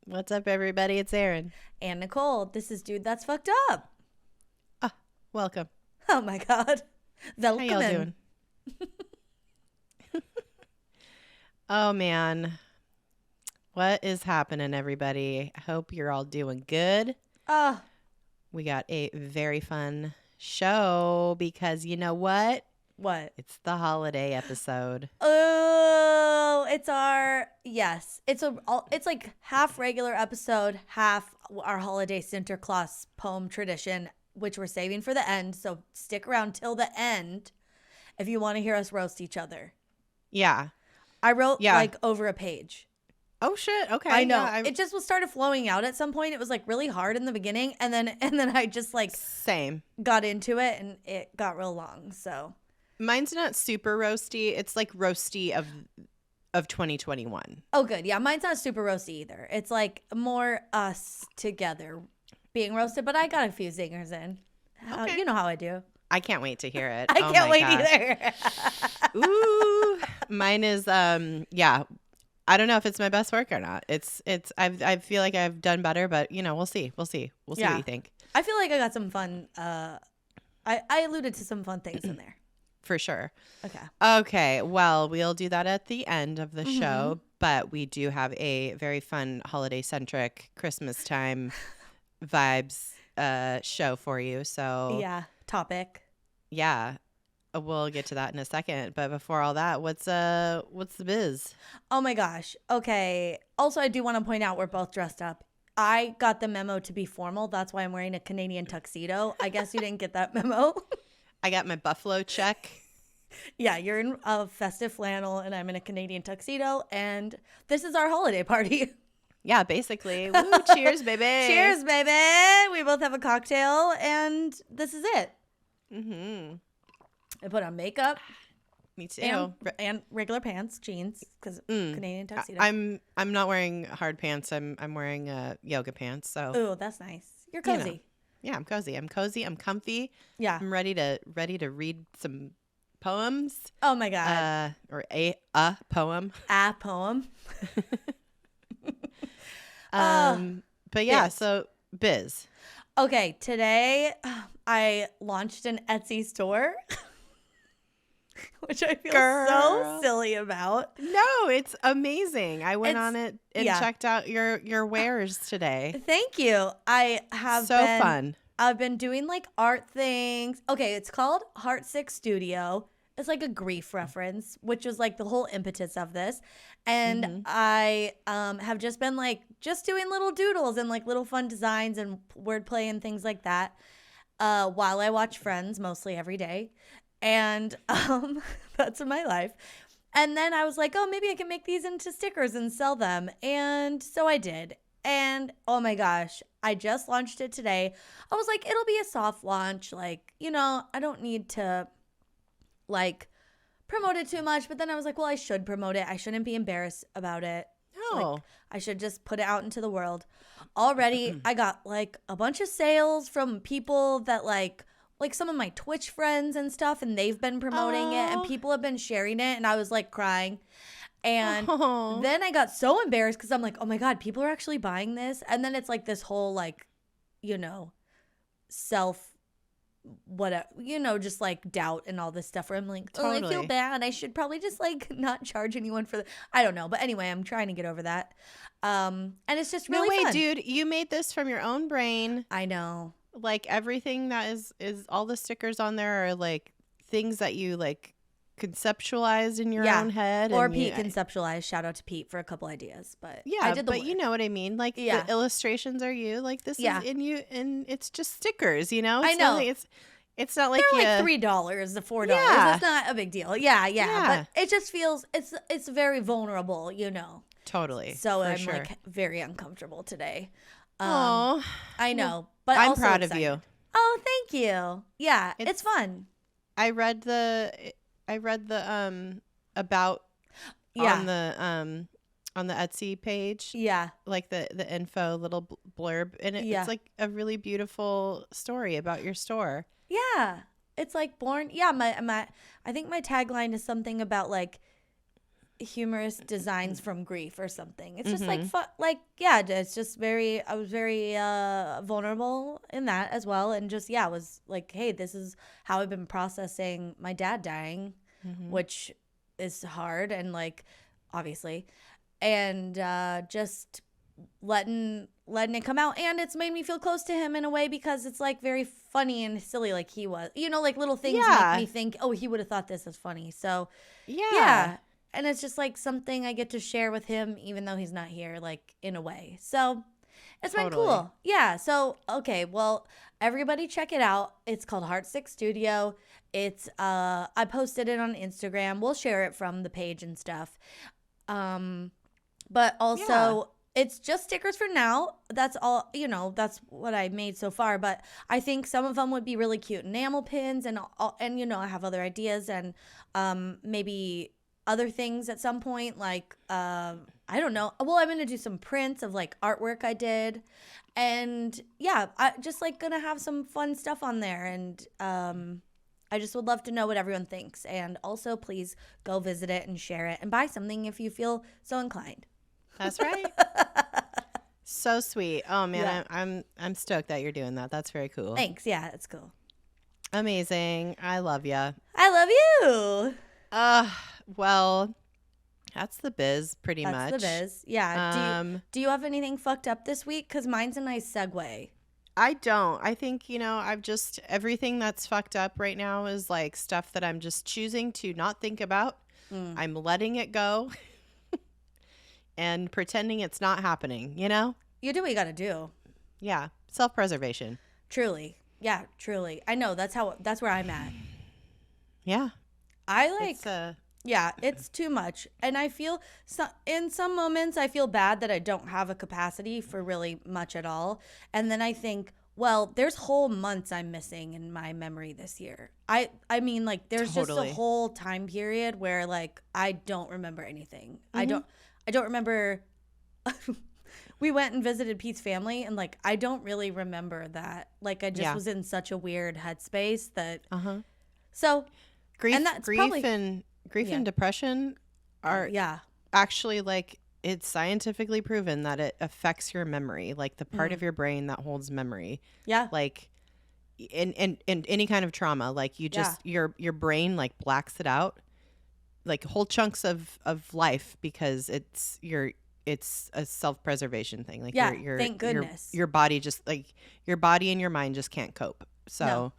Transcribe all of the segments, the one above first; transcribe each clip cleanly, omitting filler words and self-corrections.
What's up, everybody? It's Erin. And Nicole. This is Dude That's Fucked Up. Welcome. Oh my God. Welcome. How y'all doing? Oh, man. What is happening, everybody? I hope you're all doing good. We got a very fun show because you know what? What? It's the holiday episode. Oh, it's like half regular episode, half our holiday Sinterklaas poem tradition, which we're saving for the end. So stick around till the end if you want to hear us roast each other. Yeah. I wrote like over a page. Oh shit. Okay. I know. Yeah, it just started flowing out at some point. It was like really hard in the beginning, and then I just like got into it, and it got real long. So mine's not super roasty. It's like roasty of 2021. Oh, good. Yeah, mine's not super roasty either. It's like more us together being roasted, but I got a few zingers in. Okay. You know how I do. I can't wait to hear it. I can't wait either. Ooh, mine is I don't know if it's my best work or not. I feel like I've done better, but we'll see. We'll see what you think. I feel like I got some fun. I alluded to some fun things in there. For sure. Okay. Okay. Well, we'll do that at the end of the show, but we do have a very fun holiday-centric Christmas time vibes show for you. So topic. Yeah. We'll get to that in a second. But before all that, what's the biz? Oh my gosh. Okay. Also, I do want to point out we're both dressed up. I got the memo to be formal. That's why I'm wearing a Canadian tuxedo. I guess you didn't get that memo. I got my buffalo check. Yeah, you're in a festive flannel and I'm in a Canadian tuxedo. And this is our holiday party. Yeah, basically. Woo, cheers, baby. Cheers, baby. We both have a cocktail and this is it. Mm-hmm. I put on makeup. Me too. And regular pants, jeans, because Canadian tuxedo. I'm not wearing hard pants. I'm wearing yoga pants. So. Ooh, that's nice. You're cozy. Yeah, I'm cozy. I'm comfy. Yeah. I'm ready to read some poems. Oh my God. Or a poem. A poem. But yeah, biz. So biz. Okay, today I launched an Etsy store. Which I feel so silly about. No, it's amazing. I went on it and checked out your wares today. Thank you. I have fun. I've been doing like art things. Okay, it's called Heartsick Studio. It's like a grief reference, which is like the whole impetus of this. And I have just been like just doing little doodles and like little fun designs and wordplay and things like that while I watch Friends mostly every day. And that's my life. And then I was like, oh, maybe I can make these into stickers and sell them. And so I did. And oh my gosh, I just launched it today. I was like, it'll be a soft launch. Like, I don't need to like promote it too much. But then I was like, well, I should promote it. I shouldn't be embarrassed about it. No. Like, I should just put it out into the world. Already, I got like a bunch of sales from people that like some of my Twitch friends and stuff, and they've been promoting it, and people have been sharing it, and I was like crying. And then I got so embarrassed because I'm like, oh my God, people are actually buying this. And then it's like this whole like, self, whatever, just like doubt and all this stuff where I'm like, I feel bad. I should probably just like not charge anyone for I don't know. But anyway, I'm trying to get over that. And it's just really fun. Dude, you made this from your own brain. I know. Like everything that is all the stickers on there are like things that you like conceptualized in your own head. Or Pete conceptualized. Shout out to Pete for a couple ideas. But yeah, I did the but work. You know what I mean? Like the illustrations are you. Like this is in you, and it's just stickers, I know. It's not like they're like $3, the $4. Yeah. It's not a big deal. Yeah. But it just feels it's very vulnerable, Totally. So I'm like very uncomfortable today. Oh, I know, but I'm also proud excited. of you. Oh, thank you. Yeah, it's fun. I read the about on the Etsy page. Yeah, like the info little blurb, and it's like a really beautiful story about your store. Yeah, it's like born. Yeah, my I think my tagline is something about like humorous designs from grief or something. It's just like fun, like, yeah, it's just I was very vulnerable in that as well. And just, yeah, I was like, hey, this is how I've been processing my dad dying, which is hard and like, obviously. And just letting it come out. And it's made me feel close to him in a way because it's like very funny and silly like he was. You know, like little things make me think, oh, he would have thought this was funny. So, yeah. And it's just like something I get to share with him even though he's not here, like in a way. So it's been cool. Yeah. So, okay. Well, everybody check it out. It's called Heartsick Studio. It's I posted it on Instagram. We'll share it from the page and stuff. But also it's just stickers for now. That's all, you know, that's what I made so far. But I think some of them would be really cute enamel pins and you know, I have other ideas and maybe other things at some point. Like, I don't know. Well, I'm going to do some prints of like artwork I did. And yeah, I just like going to have some fun stuff on there. And I just would love to know what everyone thinks. And also, please go visit it and share it and buy something if you feel so inclined. That's right. So sweet. Oh man, yeah. I'm stoked that you're doing that. That's very cool. Thanks. Yeah, it's cool. Amazing. I love you. I love you. Well, that's the biz pretty much. That's the biz. Yeah. Do you have anything fucked up this week? Because mine's a nice segue. I don't. I think, you know, everything that's fucked up right now is like stuff that I'm just choosing to not think about. I'm letting it go. And pretending it's not happening, you know? You do what you got to do. Yeah. Self-preservation. Truly. Yeah, truly. I know. That's where I'm at. Yeah. I like, yeah, it's too much. And I feel, in some moments, I feel bad that I don't have a capacity for really much at all. And then I think, well, there's whole months I'm missing in my memory this year. I mean, like, there's just a whole time period where, like, I don't remember anything. I don't remember. We went and visited Pete's family, and like I don't really remember that. Like I just was in such a weird headspace that. So, grief and depression are actually like it's scientifically proven that it affects your memory, like the part of your brain that holds memory. Yeah, like in any kind of trauma, like you just your brain like blacks it out. Like whole chunks of life because it's a self-preservation thing. Like thank goodness. Your body just like your body and your mind just can't cope. So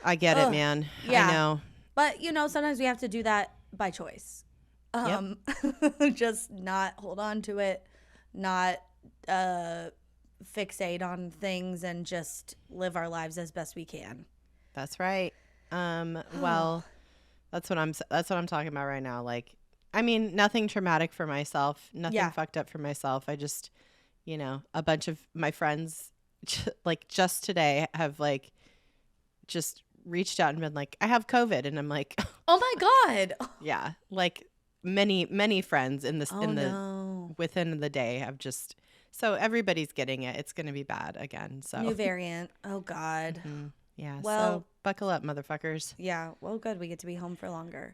I get it, man. Yeah. I know. But you know, sometimes we have to do that by choice. Just not hold on to it, not fixate on things and just live our lives as best we can. That's right. Well, That's what I'm talking about right now. Like, I mean, nothing traumatic for myself, nothing fucked up for myself. I just, you know, a bunch of my friends, like just today, have like just reached out and been like, I have COVID, and I'm like, oh my god, yeah, like many friends within the day have just. So everybody's getting it. It's gonna be bad again. So new variant. Oh god. Mm-hmm. Yeah, well, so buckle up, motherfuckers. Yeah, well, good. We get to be home for longer.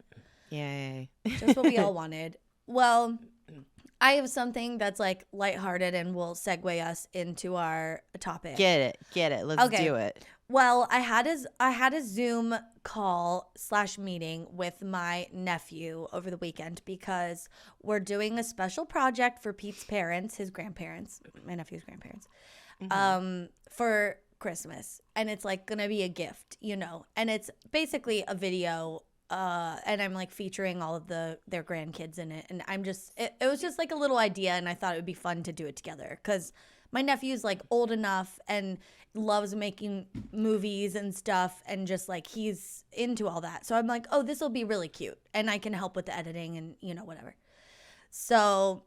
Yay. Just what we all wanted. Well, I have something that's like lighthearted and will segue us into our topic. Get it. Let's do it. Well, I had a Zoom call / meeting with my nephew over the weekend because we're doing a special project for Pete's parents, his grandparents, my nephew's grandparents, for Christmas, and it's like gonna be a gift, you know, and it's basically a video and I'm like featuring all of their grandkids in it, and I'm just it was just like a little idea, and I thought it would be fun to do it together because my nephew's like old enough and loves making movies and stuff, and just like he's into all that, so I'm like, oh, this will be really cute and I can help with the editing and you know whatever. So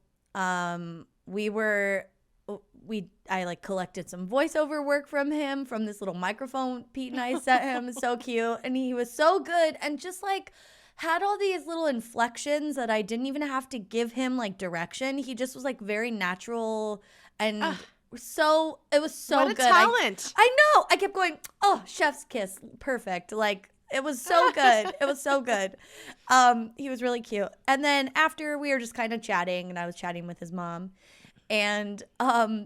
I like collected some voiceover work from him from this little microphone Pete and I sent him. So cute. And he was so good and just like had all these little inflections that I didn't even have to give him like direction. He just was like very natural and it was so what good. What a talent. I know. I kept going, oh, chef's kiss. Perfect. Like It was so good. It was so good. He was really cute. And then after we were just kind of chatting, and I was chatting with his mom, and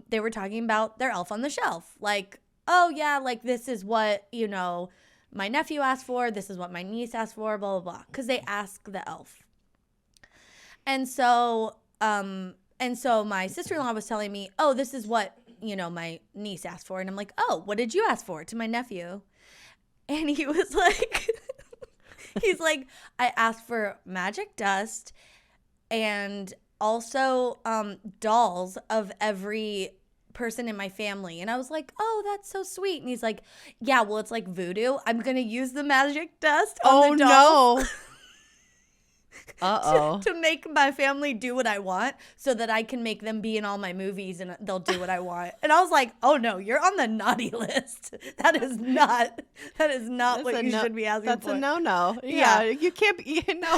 they were talking about their elf on the shelf. Like, oh yeah, like this is what, my nephew asked for. This is what my niece asked for, blah, blah, blah. Because they ask the elf. And so my sister-in-law was telling me, oh, this is what, my niece asked for. And I'm like, oh, what did you ask for? To my nephew. And he was like, he's like, I asked for magic dust and also dolls of every person in my family. And I was like, oh, that's so sweet. And he's like, yeah, well, it's like voodoo. I'm going to use the magic dust on the dolls. No. Uh-oh. to make my family do what I want so that I can make them be in all my movies and they'll do what I want. And I was like, oh no, you're on the naughty list. That is not what you should be asking that's for. That's a no. Yeah. You can't be, no.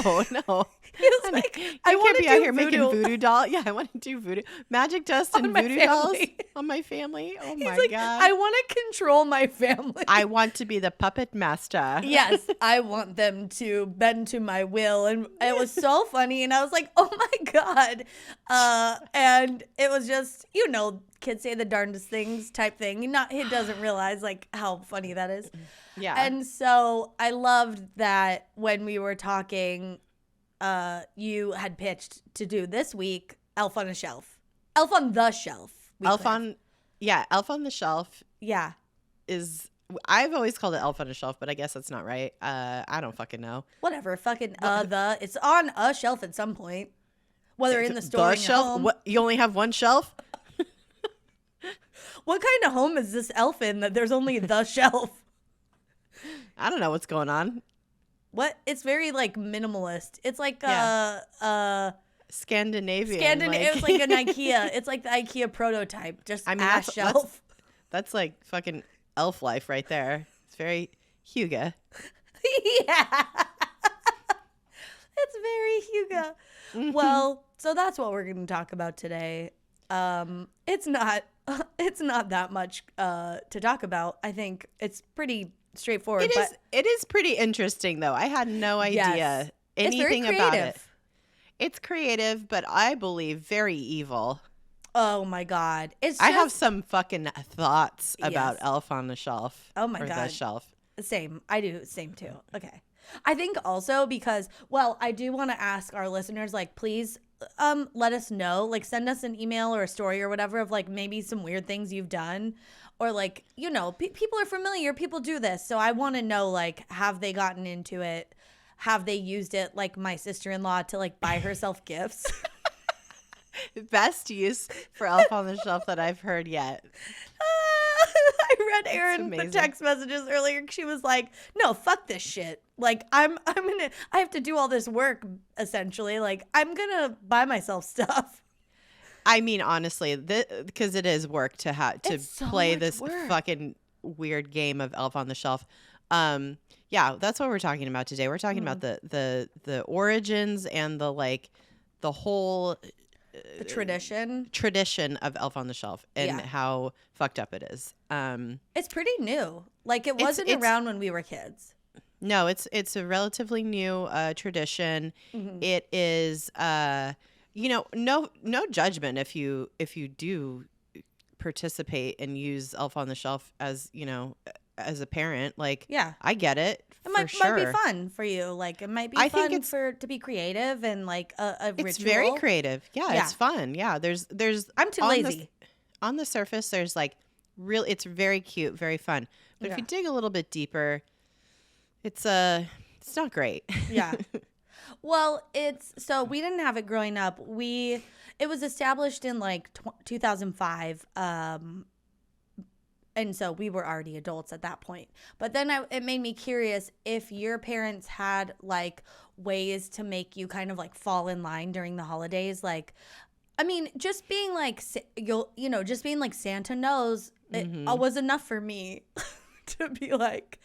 He was like, I want to be out here making voodoo doll. Yeah, I want to do voodoo. Magic dust and voodoo dolls on my family. Oh my God. I want to control my family. I want to be the puppet master. Yes, I want them to bend to my will. And it was so funny. And I was like, oh my God. And it was just, kids say the darndest things type thing. He doesn't realize like how funny that is. Yeah. And so I loved that when we were talking, you had pitched to do this week Elf on the Shelf. Elf on the Shelf. Elf on the Shelf. Yeah. I've always called it Elf on a Shelf, but I guess that's not right. I don't fucking know. Whatever. Fucking it's on a shelf at some point. Whether in the store or in your home. What, you only have one shelf? What kind of home is this elf in that there's only the shelf? I don't know what's going on. What? It's very like minimalist. It's like Scandinavian. It was like an IKEA. It's like the IKEA prototype. Just ass shelf. That's like fucking elf life right there. It's very Huga. Yeah. It's very Huga. Well, so that's what we're going to talk about today. It's not that much to talk about. I think it's pretty straightforward. It is pretty interesting though. I had no idea anything about it. It's creative, but I believe very evil. Oh my God. I have some fucking thoughts about Elf on the Shelf. Oh my God. The shelf. Same. I do. Same too. Okay. I think also because, I do want to ask our listeners, like, please let us know, like send us an email or a story or whatever of like maybe some weird things you've done or like, people are familiar, people do this. So I want to know, like, have they gotten into it? Have they used it like my sister-in-law to like buy herself gifts? Best use for Elf on the Shelf that I've heard yet. I read Erin the text messages earlier. She was like, "No, fuck this shit. Like, I have to do all this work essentially. Like, I'm gonna buy myself stuff." I mean, honestly, because it is work to play this fucking weird game of Elf on the Shelf. Yeah, that's what we're talking about today. We're talking about the origins and the whole. The tradition of Elf on the Shelf and how fucked up it is. It's pretty new. Like it wasn't around when we were kids. No, it's a relatively new tradition. Mm-hmm. It is no judgment if you do participate and use Elf on the Shelf as as a parent. Like, I get it. Might be fun for you. Like, it might be fun to be creative and like a ritual. It's very creative. Yeah, it's fun. Yeah, there's. I'm too lazy. On the surface, there's like it's very cute, very fun. But if you dig a little bit deeper, it's not great. Yeah. Well, so we didn't have it growing up. It was established in like 2005. And so we were already adults at that point. But then it made me curious if your parents had like ways to make you kind of like fall in line during the holidays. Like, I mean, just being like, just being like Santa knows it was enough for me to be like,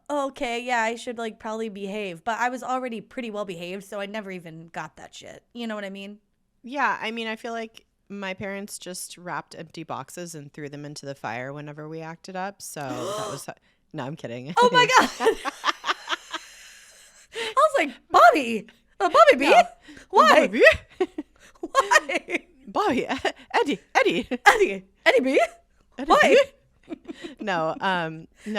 okay, yeah, I should like probably behave. But I was already pretty well behaved, so I never even got that shit. You know what I mean? Yeah, I mean, I feel like my parents just wrapped empty boxes and threw them into the fire whenever we acted up. So that was no, I'm kidding. Oh my God. like, Bobby. Bobby B? No. Why? Bobby. Why? Bobby. Eddie. Eddie B? Eddie Why? B? No,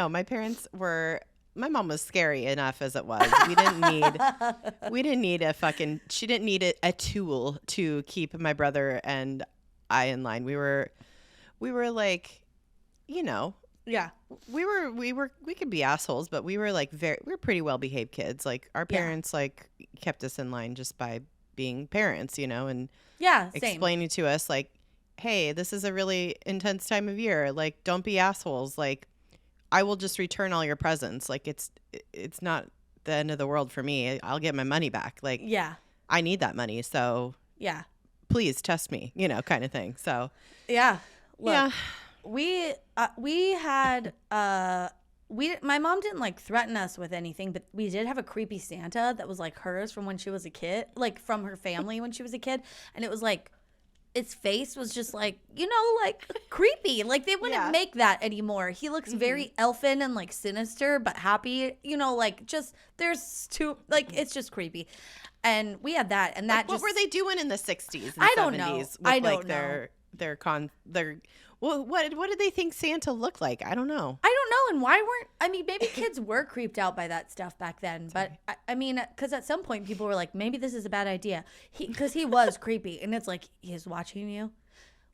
my parents were, my mom was scary enough as it was. We didn't need she didn't need a tool to keep my brother and I in line. We were like, you know, Yeah. we could be assholes, but we were like we were pretty well behaved kids. Like our parents like kept us in line just by being parents, you know, and Same. explaining to us like, hey, this is a really intense time of year. Like, don't be assholes. Like, I will just return all your presents. Like, it's not the end of the world for me. I'll get my money back. Like, I need that money. So please test me, you know, kind of thing. So Look, we had my mom didn't like threaten us with anything, but we did have a creepy Santa that was like hers from when she was a kid, like from her family when she was a kid, and it was like its face was just like, you know, like creepy. Like they wouldn't make that anymore. He looks very elfin and like sinister but happy, you know, like just there's two, like it's just creepy. And we had that, and that what were they doing in the 60s and I don't 70s know. with I like don't know. their what did they think Santa looked like? I don't know. I don't know. And why weren't, I mean, maybe kids were creeped out by that stuff back then. But I mean, because at some point people were like, maybe this is a bad idea. Because he was creepy. And it's like, he's watching you.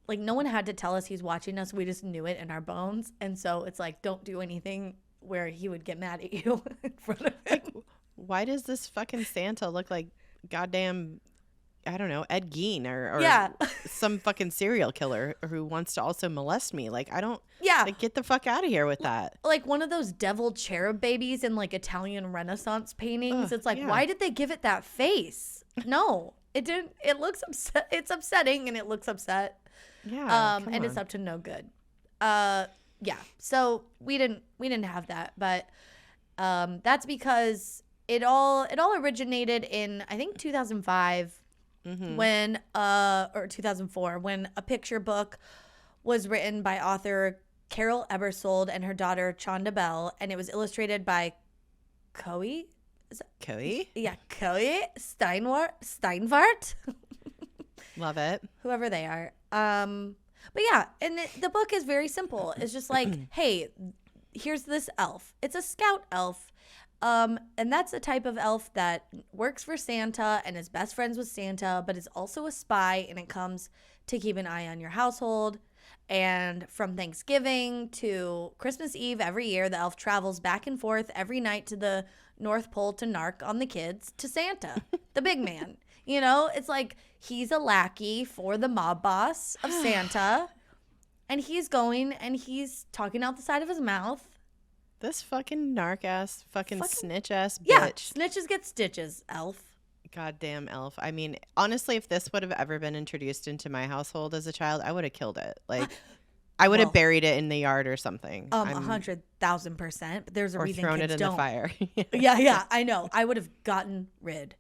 Like, no one had to tell us he's watching us. We just knew it in our bones. And so it's like, don't do anything where he would get mad at you in front of him. Like, why does this fucking Santa look like goddamn, I don't know, Ed Gein or some fucking serial killer who wants to also molest me? Like, I don't, like, get the fuck out of here with that. Like one of those devil cherub babies in like Italian Renaissance paintings. It's like, why did they give it that face? No, it didn't. It looks upset. It's upsetting and it looks upset. Yeah. And it's up to no good. So we didn't have that, but that's because it all originated in, I think, 2005. When or 2004, when a picture book was written by author Carol Ebersold and her daughter Chonda Bell, and it was illustrated by Coe Steinvart. Love it. Whoever they are. But yeah, and the book is very simple. It's just like, hey, here's this elf. It's a scout elf. And that's a type of elf that works for Santa and is best friends with Santa, but is also a spy, and it comes to keep an eye on your household. And from Thanksgiving to Christmas Eve every year, the elf travels back and forth every night to the North Pole to narc on the kids to Santa, the big man. You know, it's like he's a lackey for the mob boss of Santa, and he's going and he's talking out the side of his mouth. This fucking narc ass, fucking snitch ass bitch. Yeah, snitches get stitches, elf. Goddamn elf. I mean, honestly, if this would have ever been introduced into my household as a child, I would have killed it. Like, I would have buried it in the yard or something. 100,000%. But there's a reason thrown kids it in don't. the fire. Yeah, I know. I would have gotten rid.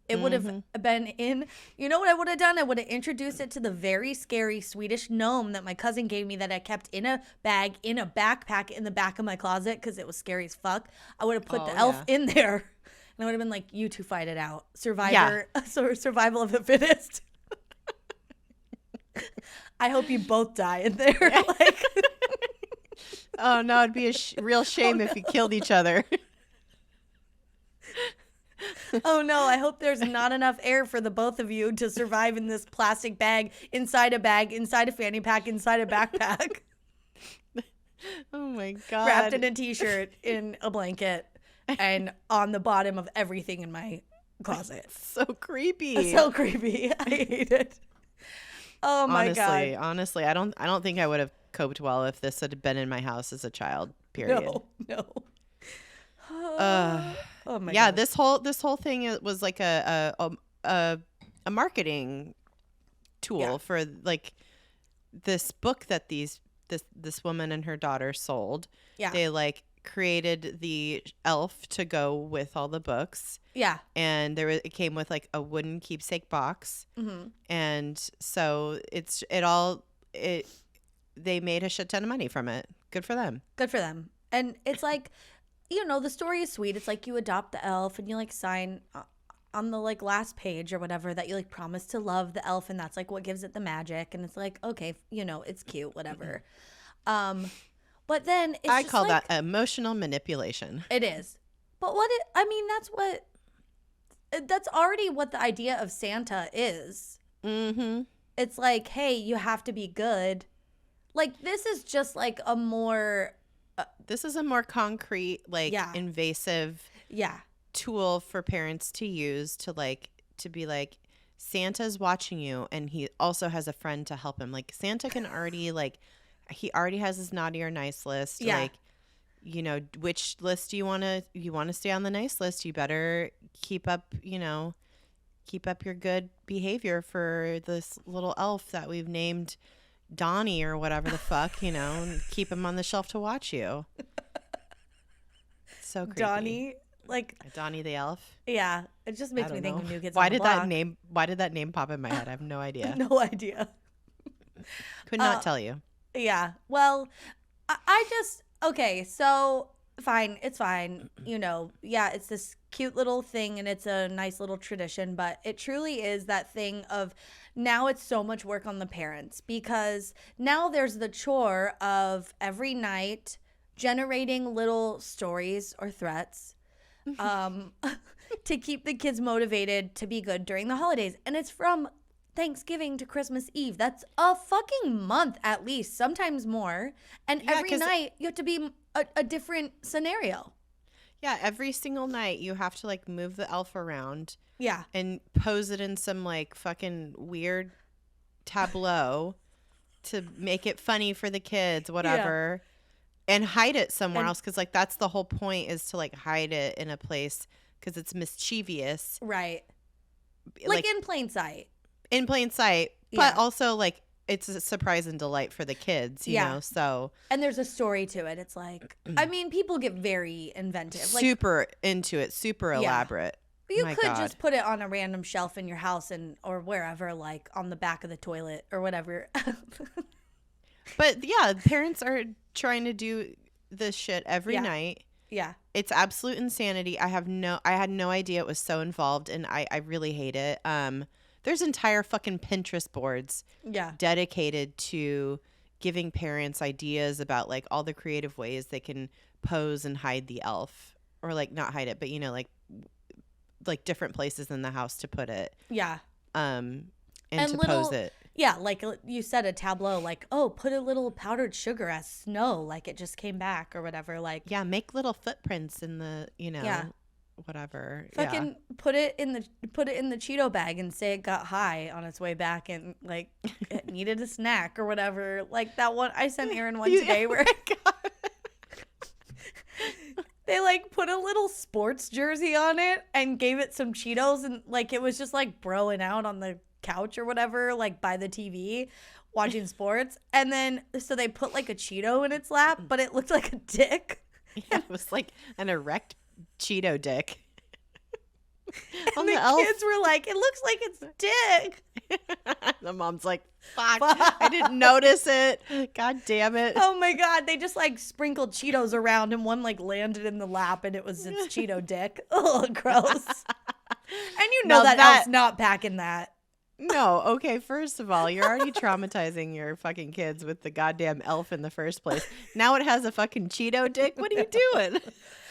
It would have been in, you know what I would have done? I would have introduced it to the very scary Swedish gnome that my cousin gave me that I kept in a bag, in a backpack in the back of my closet because it was scary as fuck. I would have put the elf in there, and I would have been like, you two fight it out. Survivor, survival of the fittest. I hope you both die in there. Like, oh no, it'd be a real shame if you killed each other. Oh no, I hope there's not enough air for the both of you to survive in this plastic bag, inside a fanny pack, inside a backpack. Oh my God. Wrapped in a t-shirt, in a blanket, and on the bottom of everything in my closet. So creepy. So creepy. I hate it. Oh my God. Honestly, I don't think I would have coped well if this had been in my house as a child, period. No. Oh my God. This whole thing was like a marketing tool for like this book that this woman and her daughter sold. Yeah. They like created the elf to go with all the books. Yeah. And it came with like a wooden keepsake box. Mm-hmm. And so they made a shit ton of money from it. Good for them. And it's like, you know, the story is sweet. It's like you adopt the elf and you like sign on the like last page or whatever that you like promise to love the elf, and that's like what gives it the magic. And it's like, okay, you know, it's cute, whatever. But then it's I just call like, that emotional manipulation. it is. But that's already what the idea of Santa is. Mm-hmm. It's like, hey, you have to be good. Like, this is just like a more this is a more concrete, like, invasive tool for parents to use to be like, Santa's watching you, and he also has a friend to help him. Like, Santa can already, like, he already has his naughty or nice list. Yeah. Like, you know, which list do you want to stay on the nice list? You better keep up your good behavior for this little elf that we've named Donnie or whatever the fuck, you know, and keep him on the shelf to watch you. So creepy. Donnie the Elf. Yeah, it just makes me think of New Kids Why on the did Block. why did that name pop in my head? I have no idea. No idea. Could not tell you. Yeah. Well, I just, okay, so fine. It's fine. You know, yeah, it's this cute little thing and it's a nice little tradition, but it truly is that thing of now it's so much work on the parents, because now there's the chore of every night generating little stories or threats to keep the kids motivated to be good during the holidays. And it's from Thanksgiving to Christmas Eve. That's a fucking month at least, sometimes more. And every night you have to be a different scenario. Yeah, every single night you have to like move the elf around. Yeah. And pose it in some like fucking weird tableau to make it funny for the kids, whatever. Yeah. And hide it somewhere else, because like that's the whole point, is to like hide it in a place because it's mischievous. Right. Like in plain sight. In plain sight, but also like it's a surprise and delight for the kids, you know. So, and there's a story to it. It's like, I mean, people get very inventive, super into it, super elaborate. You could just put it on a random shelf in your house or wherever, like on the back of the toilet or whatever. But yeah, parents are trying to do this shit every night. Yeah. It's absolute insanity. I had no idea it was so involved, and I really hate it. There's entire fucking Pinterest boards dedicated to giving parents ideas about like all the creative ways they can pose and hide the elf, or like not hide it, but you know, like different places in the house to put it. Yeah. And to pose it. Yeah, like you said, a tableau, like, oh, put a little powdered sugar as snow, like it just came back or whatever. Like, yeah, make little footprints in the, you know, whatever. Fucking put it in the Cheeto bag and say it got high on its way back and like it needed a snack or whatever. Like that one I sent Erin one today where they like put a little sports jersey on it and gave it some Cheetos, and like it was just like broing out on the couch or whatever, like by the TV watching sports. And then so they put like a Cheeto in its lap, but it looked like a dick. Yeah, it was like an erect Cheeto dick. And the kids were like, it looks like it's dick. The mom's like, fuck, I didn't notice it. God damn it. Oh my God. They just like sprinkled Cheetos around and one like landed in the lap and it was its Cheeto dick. Oh, gross. And you know that elf's not packing that. No, okay, first of all, you're already traumatizing your fucking kids with the goddamn elf in the first place. Now it has a fucking Cheeto dick? What are you doing?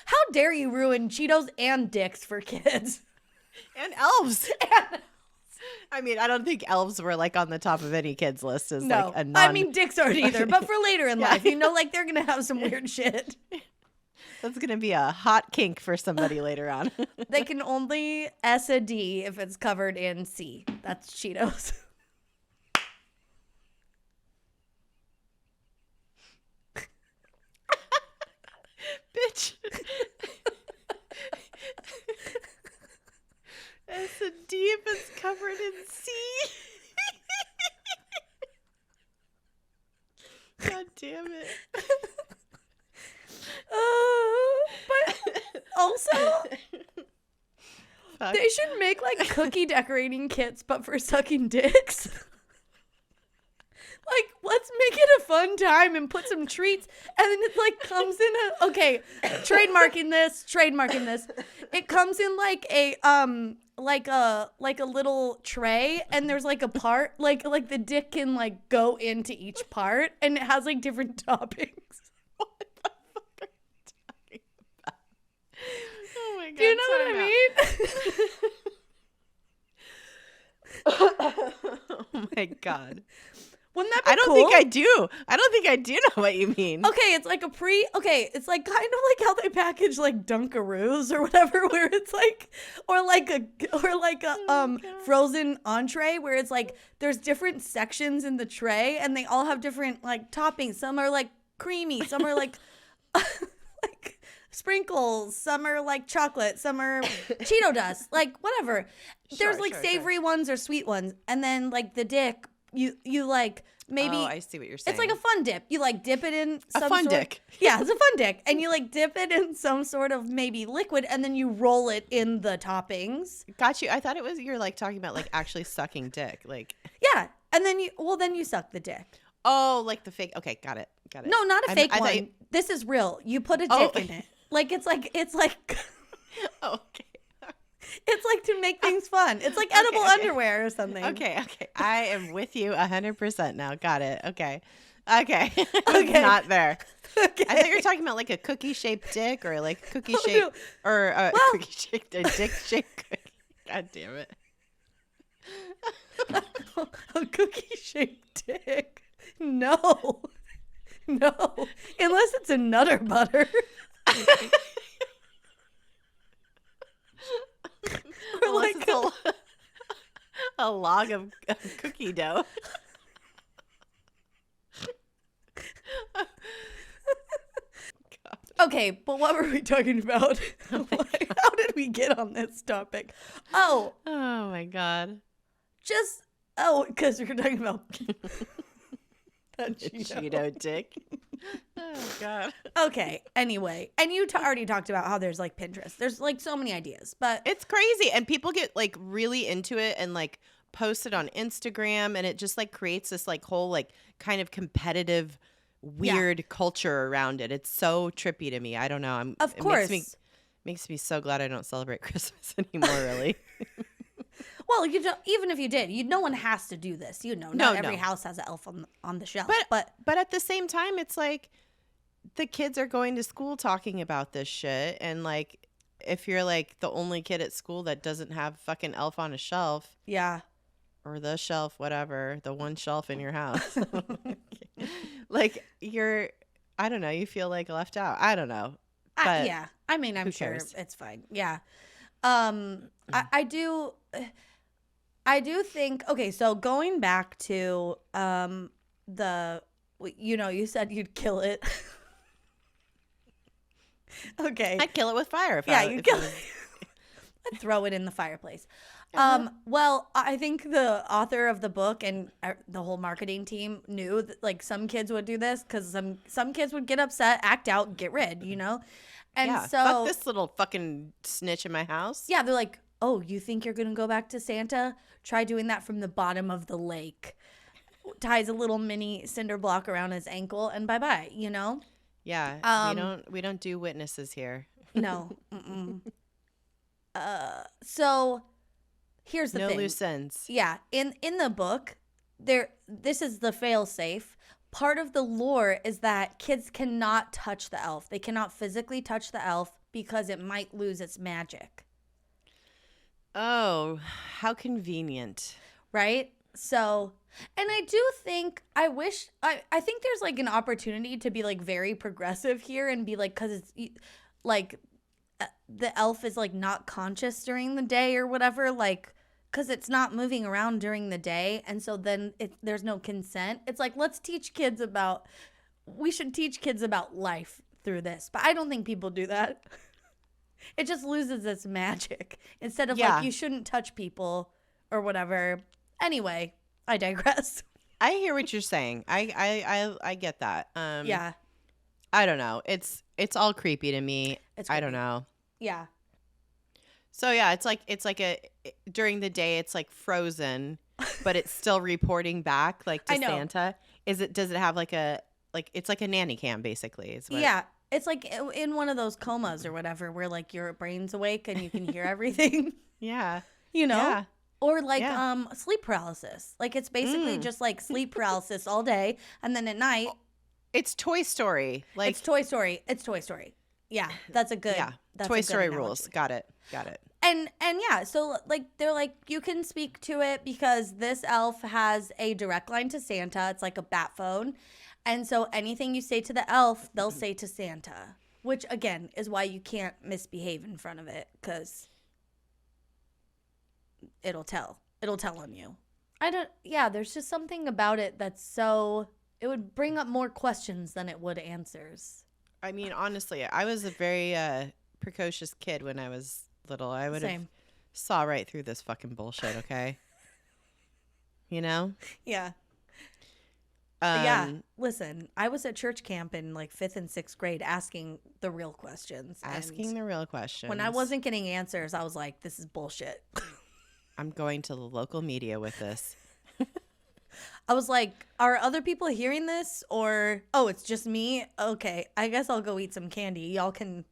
How dare you ruin Cheetos and dicks for kids? And elves. I mean, I don't think elves were like on the top of any kid's list as like a I mean, dicks aren't either, but for later in life, you know, like they're going to have some weird shit. That's going to be a hot kink for somebody later on. They can only S a D if it's covered in C. That's Cheetos. Bitch. S a D if it's covered in C. God damn it. But also, they should make like cookie decorating kits, but for sucking dicks. Like, let's make it a fun time and put some treats. And then it like comes in trademarking this. It comes in like a little tray, and there's like a part, like the dick can like go into each part, and it has like different toppings. What the fuck are you talking about? Oh my God. Do you know what I mean? Oh my God. Wouldn't that be I don't cool? think I do. I don't think I do know what you mean. Okay, it's like it's like kind of like how they package like Dunkaroos or whatever, where it's like, or like a frozen entree, where it's like there's different sections in the tray and they all have different like toppings. Some are like creamy, some are like like sprinkles, some are like chocolate, some are Cheeto dust, like whatever. There's like savory ones or sweet ones, and then like the dick. You like maybe. Oh, I see what you're saying. It's like a fun dip. You like dip it in some a fun dick. Yeah, it's a fun dick, and you like dip it in some sort of maybe liquid, and then you roll it in the toppings. Got you. I thought you're like talking about like actually sucking dick, like. Yeah, and then you suck the dick. Oh, like the fake. Okay, got it. No, not a fake one. This is real. You put a dick in it. Like it's like. Oh, okay. It's like to make things fun. It's like edible underwear or something. Okay. I am with you 100% now. Got it. Okay. Not there. Okay. I thought you were talking about like a cookie-shaped dick or like cookie-shaped or a cookie-shaped, a dick-shaped cookie. God damn it. A cookie-shaped dick? No. Unless it's a Nutter Butter. Or like a log of cookie dough. Okay, but what were we talking about? How did we get on this topic? Oh my God. Because we were talking about that Cheeto dick. Oh God. Okay. Anyway, and you already talked about how there's like Pinterest. There's like so many ideas, but it's crazy, and people get like really into it and like post it on Instagram, and it just like creates this like whole like kind of competitive, weird culture around it. It's so trippy to me. I don't know. Of course, it makes me so glad I don't celebrate Christmas anymore. Really. Well, you don't. Even if you did, no one has to do this. Not every house has an elf on the shelf. But at the same time, it's like the kids are going to school talking about this shit, and like if you're like the only kid at school that doesn't have fucking elf on a shelf, or the shelf, whatever, the one shelf in your house, like I don't know, you feel like left out. I don't know. But I mean, I'm sure it's fine. Yeah. I do think, okay, so going back to you said you'd kill it. Okay. I'd kill it with fire. You'd kill it. I'd throw it in the fireplace. Well, I think the author of the book and the whole marketing team knew that like some kids would do this because some kids would get upset, act out, get rid, And so fuck this little fucking snitch in my house. Yeah, they're like, oh, you think you're going to go back to Santa? Try doing that from the bottom of the lake. Ties a little mini cinder block around his ankle and bye-bye, Yeah, we don't do witnesses here. No. So here's the thing. No loose ends. Yeah, in the book, this is the fail-safe. Part of the lore is that kids cannot touch the elf. They cannot physically touch the elf because it might lose its magic. Oh, how convenient. Right? So, and I do think, I think there's like an opportunity to be like very progressive here and be like, because it's like the elf is like not conscious during the day or whatever, like, because it's not moving around during the day. And so then there's no consent. It's like, we should teach kids about life through this. But I don't think people do that. It just loses its magic instead of like you shouldn't touch people or whatever. Anyway, I digress. I hear what you're saying. I get that. Yeah. I don't know. It's all creepy to me. I don't know. Yeah. So yeah, it's like during the day it's like frozen, but it's still reporting back like to I know. Santa. Does it have like it's like a nanny cam basically? Is what... Yeah. It's like in one of those comas or whatever where like your brain's awake and you can hear everything. Yeah. You know? Yeah. Or like sleep paralysis. Like it's basically just like sleep paralysis all day, and then at night it's Toy Story. Like it's Toy Story. It's Toy Story. Yeah, that's a good. Yeah. That's Toy a good Story analogy. rules. Got it. And yeah, so like they're like you can speak to it because this elf has a direct line to Santa. It's like a bat phone. And so anything you say to the elf, they'll say to Santa, which again is why you can't misbehave in front of it cuz it'll tell on you. There's just something about it that's so, it would bring up more questions than it would answers. I mean, honestly, I was a very precocious kid when I was little. I would have saw right through this fucking bullshit, okay? You know? Yeah. Listen, I was at church camp in like 5th and 6th grade asking the real questions. When I wasn't getting answers, I was like, this is bullshit. I'm going to the local media with this. I was like, are other people hearing this? Or, oh, it's just me? Okay, I guess I'll go eat some candy. Y'all can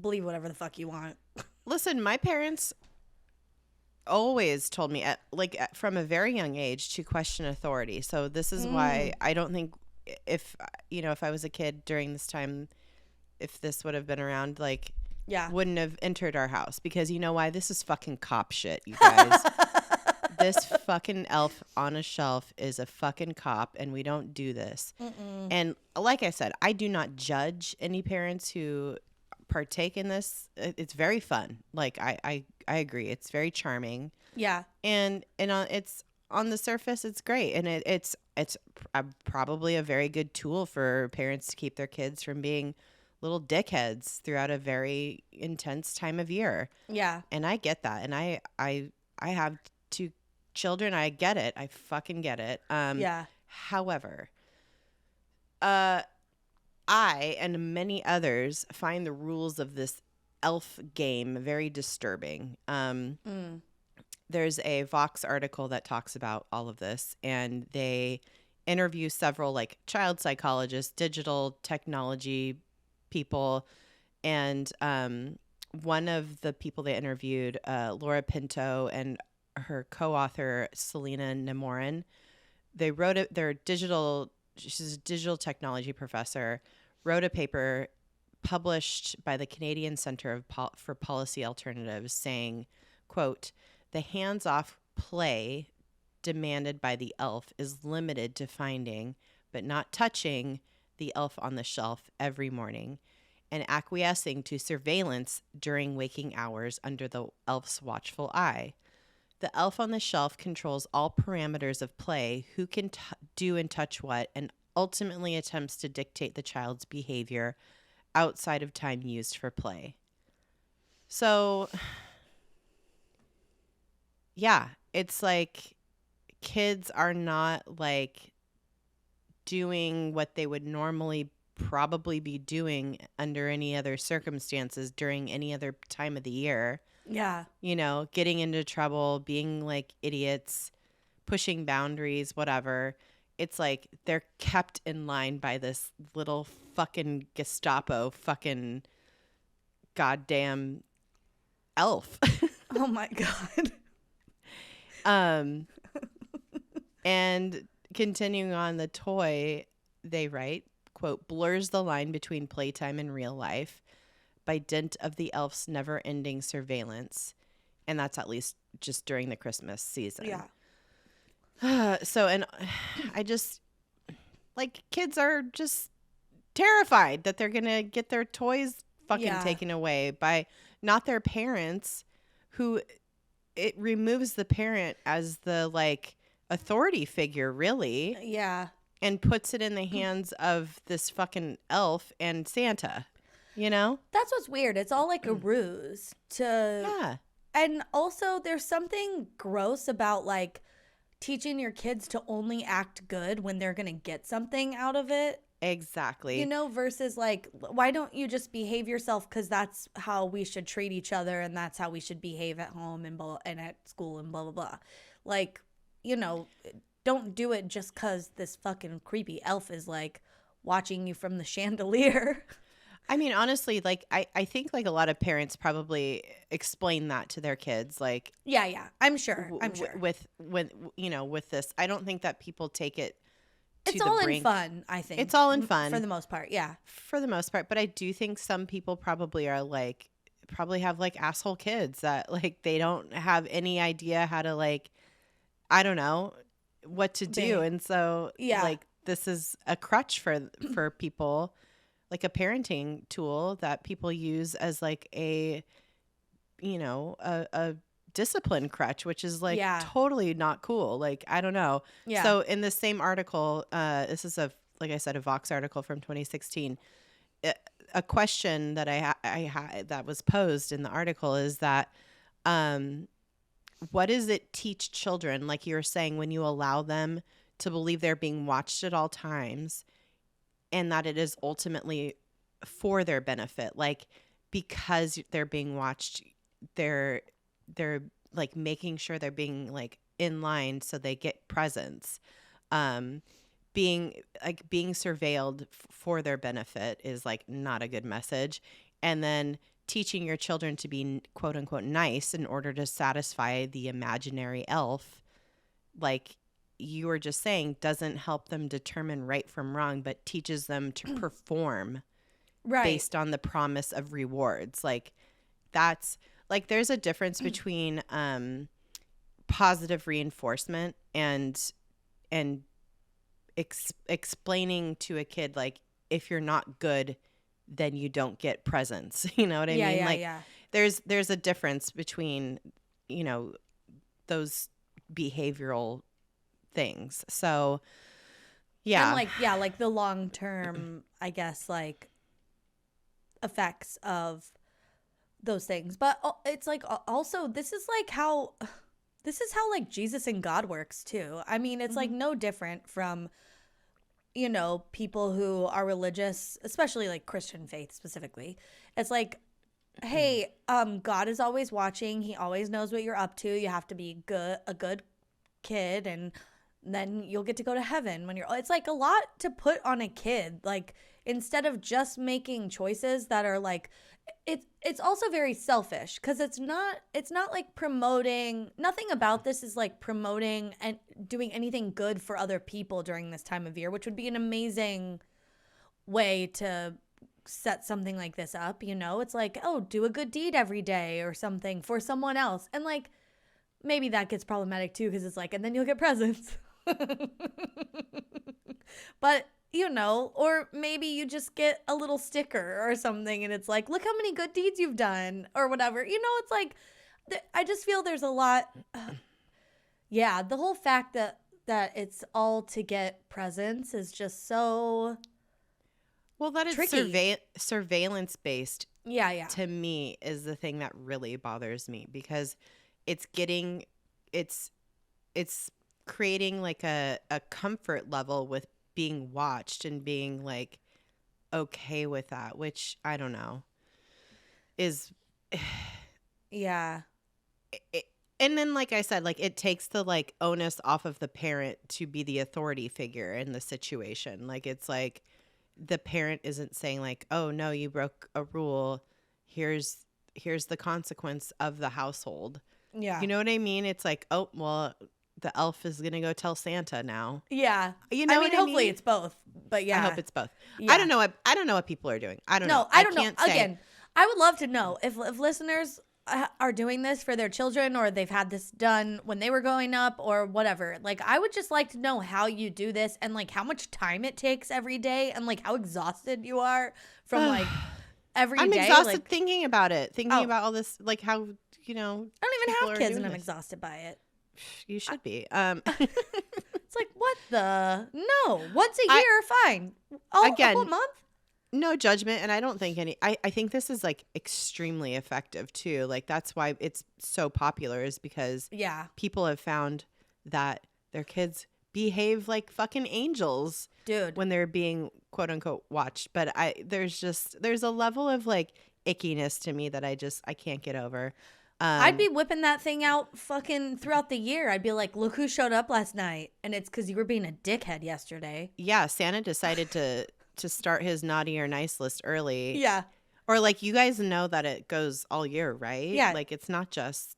believe whatever the fuck you want. Listen, my parents always told me, from a very young age, to question authority. So this is why I don't think if I was a kid during this time, if this would have been around, wouldn't have entered our house. Because you know why? This is fucking cop shit, you guys. This fucking elf on a shelf is a fucking cop, and we don't do this. And like I said, I do not judge any parents who partake in this. It's very fun. Like I agree. It's very charming. Yeah. And it's on the surface, it's great, and it's probably a very good tool for parents to keep their kids from being little dickheads throughout a very intense time of year. Yeah. And I get that. And I have 2 children. I get it. I fucking get it. Yeah. However, I and many others find the rules of this elf game very disturbing. There's a Vox article that talks about all of this, and they interview several child psychologists, digital technology people, and one of the people they interviewed, Laura Pinto, and her co-author Selena Namorin, they wrote it. She's a digital technology professor, wrote a paper published by the Canadian Center for Policy Alternatives saying, quote, "The hands-off play demanded by the elf is limited to finding, but not touching, the elf on the shelf every morning, and acquiescing to surveillance during waking hours under the elf's watchful eye. The elf on the shelf controls all parameters of play, who can do and touch what, and ultimately attempts to dictate the child's behavior outside of time used for play." So, yeah, it's like kids are not doing what they would normally probably be doing under any other circumstances during any other time of the year. Yeah. Getting into trouble, being idiots, pushing boundaries, whatever. It's like they're kept in line by this little fucking Gestapo fucking goddamn elf. Oh my God. And continuing on, the toy, they write, quote, "blurs the line between playtime and real life by dint of the elf's never-ending surveillance." And that's at least just during the Christmas season. Yeah. And I just, kids are just terrified that they're going to get their toys fucking taken away by not their parents, who it removes the parent as the authority figure, really. Yeah. And puts it in the hands of this fucking elf and Santa, That's what's weird. It's all like a ruse to. Yeah. And also, there's something gross about teaching your kids to only act good when they're going to get something out of it. Exactly. Versus why don't you just behave yourself, because that's how we should treat each other and that's how we should behave at home and at school and blah, blah, blah. you know, don't do it just because this fucking creepy elf is like watching you from the chandelier. I mean, honestly, like I think like a lot of parents probably explain that to their kids, like Yeah, I'm sure. With with this, I don't think that people take it to it's the all brink. in fun, I think. It's all in fun for the most part. Yeah, for the most part. But I do think some people probably have like asshole kids that like they don't have any idea how to like, I don't know what to do, and so like this is a crutch for people. Like a parenting tool that people use as like a discipline crutch, which is like totally not cool. Like, I don't know. Yeah. So in the same article, this is like I said, a Vox article from 2016. A question that I had that was posed in the article is that, what does it teach children? Like you were saying, when you allow them to believe they're being watched at all times, and that it is ultimately for their benefit, like because they're being watched, they're like making sure they're being like in line so they get presents. Being surveilled for their benefit is like not a good message. And then teaching your children to be quote unquote nice in order to satisfy the imaginary elf, like you were just saying, doesn't help them determine right from wrong, but teaches them to perform based on the promise of rewards. Like that's like, there's a difference between positive reinforcement and explaining to a kid, like, if you're not good, then you don't get presents. You know what I mean? Like there's a difference between, those behavioral things. So and like the long-term, I guess, like effects of those things. But it's like also this is how like Jesus and God works too. I mean, it's like no different from people who are religious, especially like Christian faith specifically. It's like, hey, God is always watching. He always knows what you're up to. You have to be a good kid, and then you'll get to go to heaven when it's like a lot to put on a kid. Like, instead of just making choices that are like, it's also very selfish, because it's not like promoting, nothing about this is like promoting and doing anything good for other people during this time of year, which would be an amazing way to set something like this up. It's like, oh, do a good deed every day or something for someone else. And like, maybe that gets problematic too, because it's like, and then you'll get presents. But or maybe you just get a little sticker or something, and it's like, look how many good deeds you've done or whatever. It's like, I just feel there's a lot. The whole fact that it's all to get presents is just so that is tricky. Surveillance based. Yeah. To me is the thing that really bothers me, because it's creating like a comfort level with being watched and being like okay with that, which I don't know is and then, like I said, like it takes the like onus off of the parent to be the authority figure in the situation. Like, it's like the parent isn't saying like, oh no, you broke a rule, here's the consequence of the household. You know what I mean? It's like, oh well, the elf is gonna go tell Santa now. Yeah, hopefully it's both, but yeah, I hope it's both. I don't know what people are doing. I don't know. I don't know. Again, I would love to know if listeners are doing this for their children, or they've had this done when they were growing up, or whatever. Like, I would just like to know how you do this, and like how much time it takes every day, and like how exhausted you are from like every day. I'm exhausted thinking about it, about all this, like how I don't even have kids, and I'm exhausted by it. You should be. It's like, what the? No, once a year, fine. Again, a whole month? No judgment, and I don't think I think this is like extremely effective too. Like, that's why it's so popular, is because people have found that their kids behave like fucking angels, dude, when they're being quote unquote watched. But there's a level of like ickiness to me that I can't get over. I'd be whipping that thing out fucking throughout the year. I'd be like, look who showed up last night. And it's because you were being a dickhead yesterday. Yeah, Santa decided to start his naughty or nice list early. Yeah. Or like you guys know that it goes all year, right? Yeah. Like it's not just.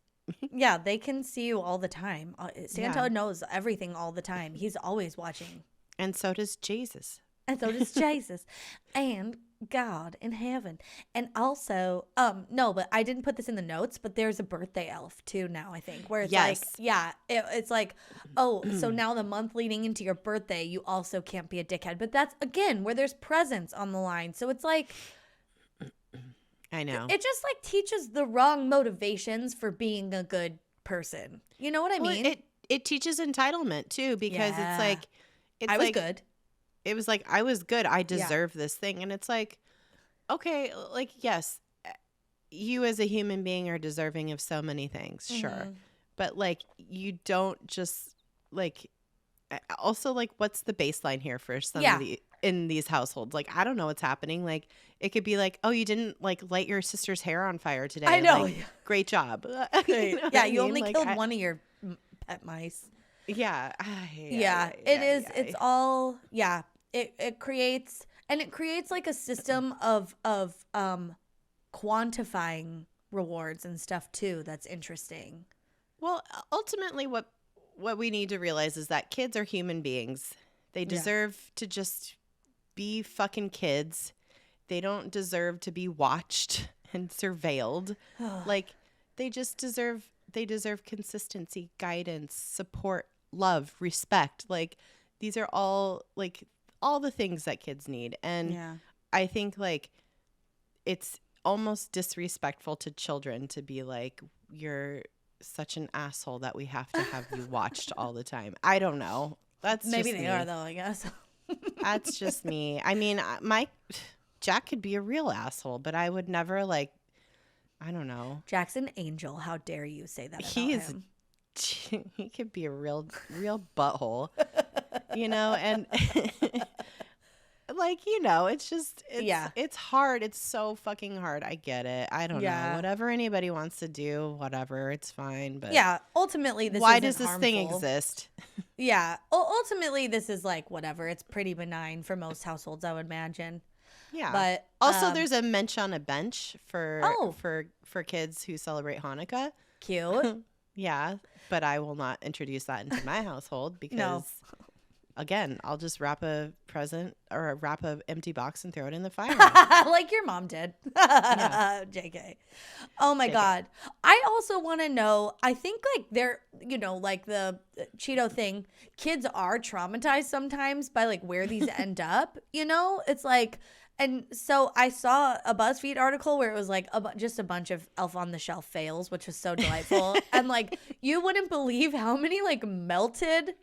Yeah, they can see you all the time. Santa knows everything all the time. He's always watching. And so does Jesus. And so does Jesus. And God in heaven. And also, no, but I didn't put this in the notes, but there's a birthday elf too now, I think, where it's like, yeah, it's like, oh, so now the month leading into your birthday, you also can't be a dickhead. But that's, again, where there's presents on the line. So it's like, I know. it just like teaches the wrong motivations for being a good person. You know what I mean? It teaches entitlement too, because it's like, I was good. It was like, I was good. I deserve this thing. And it's like, okay, like, yes, you as a human being are deserving of so many things. Sure. But like, you don't just like, also like, what's the baseline here for some of the, in these households? Like, I don't know what's happening. Like, it could be like, oh, you didn't like light your sister's hair on fire today. I know. Like, great job. You know you only killed one of your pet mice. Yeah. It's all, It creates, and it creates like a system of quantifying rewards and stuff too. That's interesting. Well, ultimately what we need to realize is that kids are human beings. They deserve to just be fucking kids. They don't deserve to be watched and surveilled. Like they deserve consistency, guidance, support, love, respect. Like these are all like all the things that kids need. And I think like it's almost disrespectful to children to be like, you're such an asshole that we have to have you watched all the time. I don't know. That's maybe just they me. are though, I guess. That's just me. I mean, Jack could be a real asshole, but I would never like, I don't know. Jack's an angel. How dare you say that about him? He could be a real butthole, you know, and like, you know, it's just, it's hard. It's so fucking hard. I get it. I don't know. Whatever anybody wants to do, whatever, it's fine. But ultimately, why does this thing exist? Ultimately, this is like whatever. It's pretty benign for most households, I would imagine. Yeah. But also, there's a mensch on a bench for kids who celebrate Hanukkah. Cute. Yeah, but I will not introduce that into my household because, again, I'll just wrap a present or wrap a empty box and throw it in the fire. Like your mom did. JK. Oh my God. I also want to know, I think like they're, you know, like the Cheeto thing, kids are traumatized sometimes by like where these end up, you know? It's like, and so I saw a BuzzFeed article where it was like just a bunch of Elf on the Shelf fails, which was so delightful. And like, you wouldn't believe how many like melted,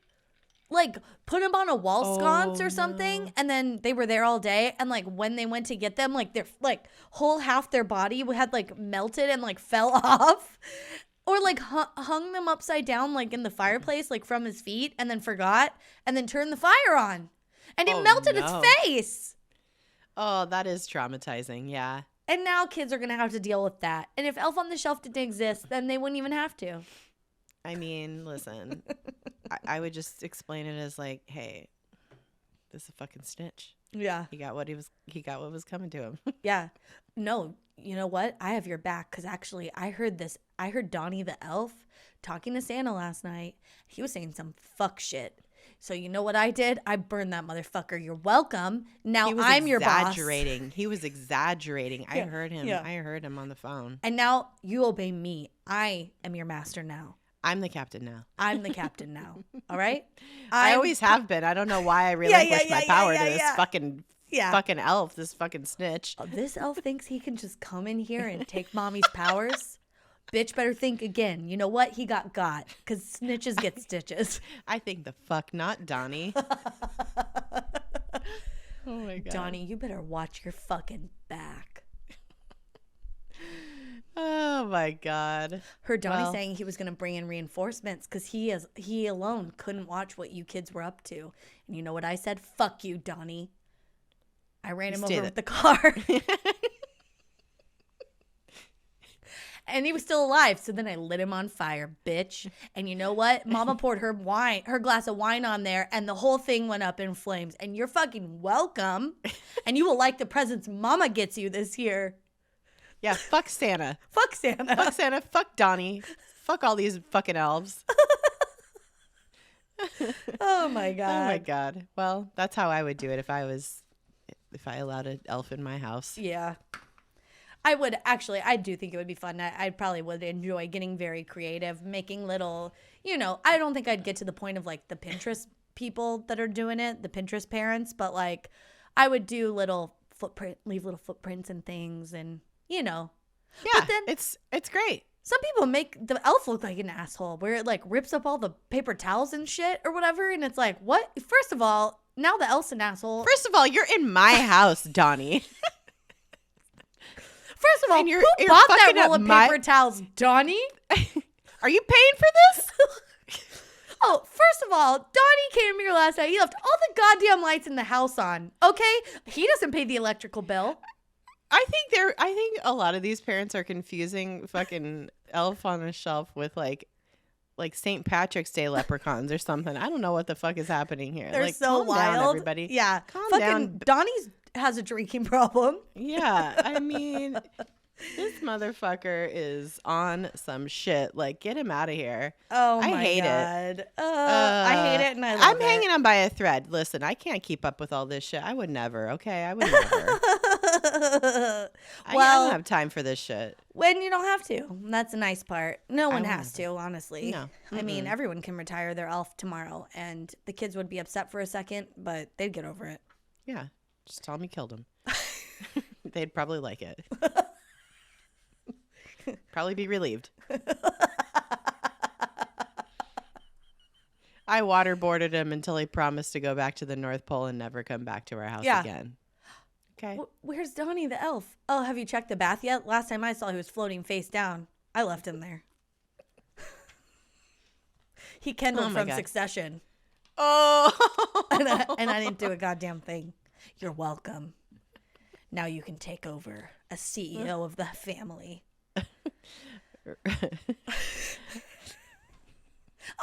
like put them on a wall sconce or something. No. And then they were there all day. And like when they went to get them, like their like whole half their body had like melted and like fell off. Or like hung them upside down like in the fireplace, like from his feet, and then forgot and then turned the fire on. And it melted its face. Oh, that is traumatizing. Yeah. And now kids are going to have to deal with that. And if Elf on the Shelf didn't exist, then they wouldn't even have to. I mean, listen, I would just explain it as like, hey, this is a fucking snitch. Yeah. He got what was coming to him. Yeah. No, you know what? I have your back because actually I heard Donnie the Elf talking to Santa last night. He was saying some fuck shit. So you know what I did? I burned that motherfucker. You're welcome. Now I'm your boss. He was exaggerating. I heard him. I heard him on the phone. And now you obey me. I am your master now. I'm the captain now. I'm the captain now. All right? I always have been. I don't know why I relinquished my power to this fucking elf, this fucking snitch. This elf thinks he can just come in here and take mommy's powers. Bitch better think again. You know what? He got because snitches get stitches. I think the fuck not, Donnie. Oh my God. Donnie, you better watch your fucking back. Oh my God. Heard Donnie saying he was going to bring in reinforcements because he alone couldn't watch what you kids were up to. And you know what I said? Fuck you, Donnie. I ran him over with the car. And he was still alive. So then I lit him on fire, bitch. And you know what? Mama poured her glass of wine on there, and the whole thing went up in flames. And you're fucking welcome. And you will like the presents Mama gets you this year. Yeah, fuck Santa. Fuck Santa. Fuck Santa. Fuck Donnie. Fuck all these fucking elves. Oh my God. Oh my God. Well, that's how I would do it if I allowed an elf in my house. Yeah. I would actually, I do think it would be fun. I probably would enjoy getting very creative, making little, I don't think I'd get to the point of like the Pinterest people that are doing it, the Pinterest parents, but like I would do leave little footprints and things and, Yeah, but then it's great. Some people make the elf look like an asshole where it like rips up all the paper towels and shit or whatever. And it's like, what? First of all, now the elf's an asshole. First of all, you're in my house, Donnie. First of all, you're who bought that fucking roll of paper towels, Donnie? Are you paying for this? Oh, first of all, Donnie came here last night. He left all the goddamn lights in the house on. Okay? He doesn't pay the electrical bill. I think a lot of these parents are confusing fucking elf on a shelf with like St. Patrick's Day leprechauns or something. I don't know what the fuck is happening here. They're like, so calm wild. down, everybody. Yeah. Calm fucking down. Donnie's has a drinking problem. Yeah. I mean, this motherfucker is on some shit. Like, get him out of here. Oh, I my hate God. it. I hate it and I love I'm it. hanging on by a thread. Listen, I can't keep up with all this shit. I would never. Okay, I would never. I don't have time for this shit. When you don't have to. That's the nice part. No one won't. has to, honestly. No. I mean, everyone can retire their elf tomorrow, and the kids would be upset for a second, but they'd get over it. Yeah. Just tell them you killed him. They'd probably like it. Probably be relieved. I waterboarded him until he promised to go back to the North Pole and never come back to our house again. Okay. Where's Donnie the elf? Oh, have you checked the bath yet? Last time I saw he was floating face down. I left him there. He kindled from God. Succession. Oh. and I didn't do a goddamn thing. You're welcome. Now you can take over as CEO of the family.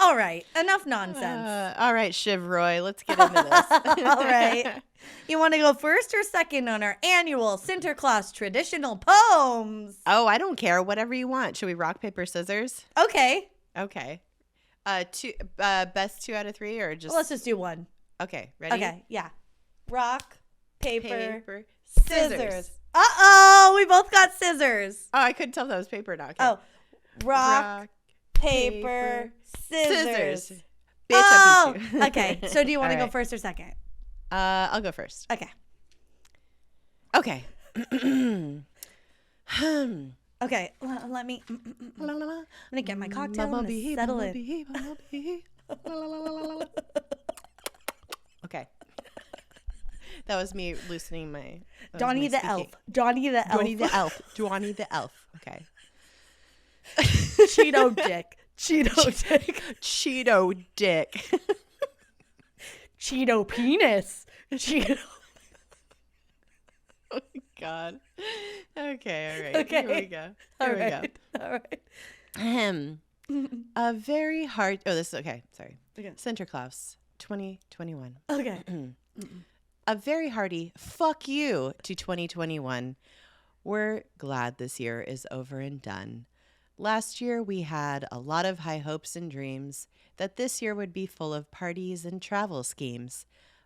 All right. Enough nonsense. All right, Shiv Roy. Let's get into this. All right. You want to go first or second on our annual Sinterklaas traditional poems? Oh, I don't care. Whatever you want. Should we rock, paper, scissors? Okay. Okay. Best 2 out of 3 or just... Well, let's just do one. Okay. Ready? Okay. Yeah. Rock, paper, Paper, scissors. Uh-oh. We both got scissors. Oh, I couldn't tell if that was paper or not. Okay. Oh. Rock, paper, scissors. Bitch, Oh. I beat you. Okay. So do you want to All go right. first or second? I'll go first. Okay. Okay. Okay. Let me... I'm going to get my cocktail. I'm going to settle it. Okay. That was me loosening my... Donnie the Elf. Donnie the Elf. Donnie the Elf. Donnie the Elf. Okay. Cheeto dick. Cheeto dick. Cheeto dick. Cheeto penis. Cheeto. Oh my God. Okay. All right. Okay. Here we go. Here we go. All right. A very hard... Oh, this is... Okay. Sorry. Okay. Sinterklaas 2021. Okay. A very hearty fuck you to 2021. We're glad this year is over and done. Last year, we had a lot of high hopes and dreams that this year would be full of parties and travel schemes.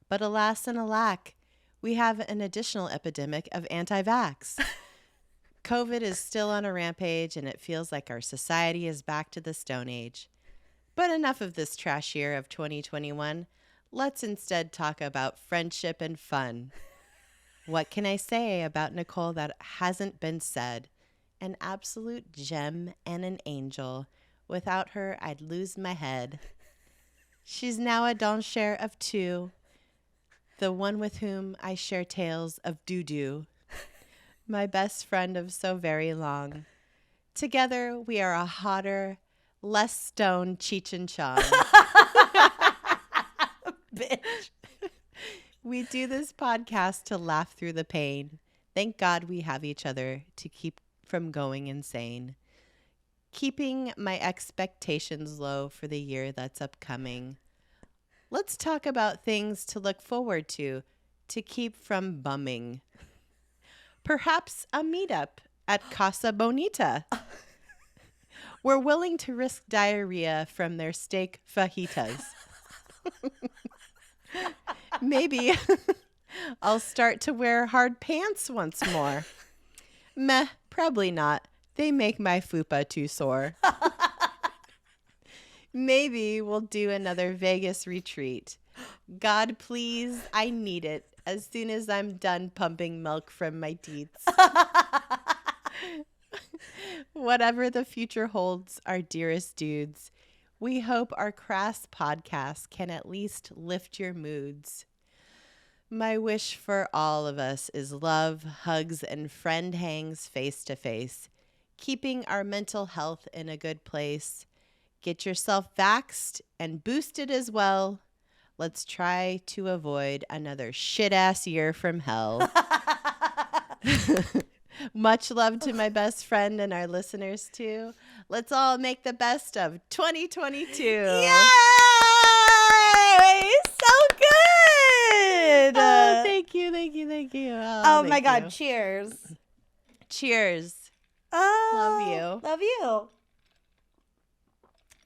But alas and alack, we have an additional epidemic of anti-vax. COVID is still on a rampage, and it feels like our society is back to the Stone Age. But enough of this trash year of 2021. Let's instead talk about friendship and fun. What can I say about Nicole that hasn't been said? An absolute gem and an angel. Without her, I'd lose my head. She's now a don't share of 2. The one with whom I share tales of doo-doo. My best friend of so very long. Together, we are a hotter, less stoned Cheech and Chong. Bitch. We do this podcast to laugh through the pain. Thank God we have each other to keep from going insane. keeping my expectations low for the year that's upcoming. Let's talk about things to look forward to keep from bumming. Perhaps a meetup at Casa Bonita. We're willing to risk diarrhea from their steak fajitas. Maybe I'll start to wear hard pants once more. Meh, probably not. They make my fupa too sore. Maybe we'll do another Vegas retreat. God, please, I need it as soon as I'm done pumping milk from my teats. Whatever the future holds, our dearest dudes, we hope our crass podcast can at least lift your moods. My wish for all of us is love, hugs, and friend hangs face to face, keeping our mental health in a good place. Get yourself vaxxed and boosted as well. Let's try to avoid another shit-ass year from hell. Much love to my best friend and our listeners, too. Let's all make the best of 2022. Yay! So good! Oh, thank you. Oh my God, cheers. Cheers. Oh, Love you. Love you.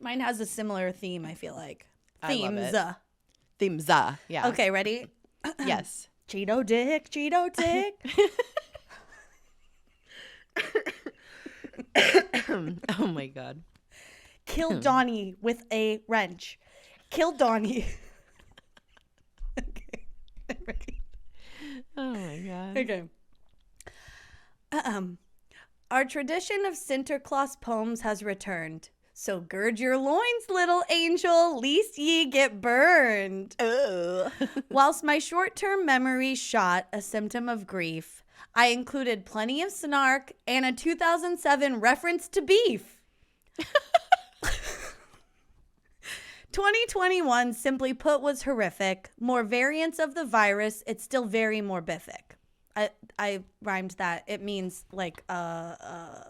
Mine has a similar theme, I feel like. I love Themes. it. Themes, yeah. Okay, ready? Yes. Cheeto dick. Oh my God. Kill Donnie with a wrench. Kill Donnie. Okay. Ready? Oh my God. Okay. Our tradition of Sinterklaas poems has returned. So gird your loins, little angel, lest ye get burned. Oh. Whilst my short-term memory shot a symptom of grief, I included plenty of snark and a 2007 reference to beef. 2021, simply put, was horrific. More variants of the virus, it's still very morbific. I rhymed that. It means like to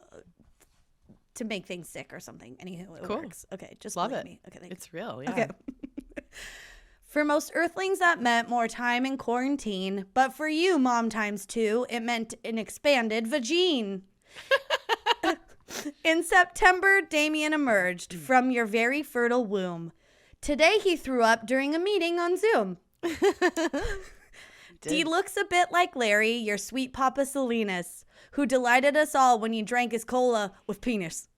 make things sick or something. Anywho, it works. Okay, just love believe it. me. Okay, thanks. It's real, yeah. Okay. For most earthlings, that meant more time in quarantine. But for you, mom times two, it meant an expanded vagine. In September, Damien emerged from your very fertile womb. Today, he threw up during a meeting on Zoom. He looks a bit like Larry, your sweet Papa Salinas, who delighted us all when you drank his cola with penis.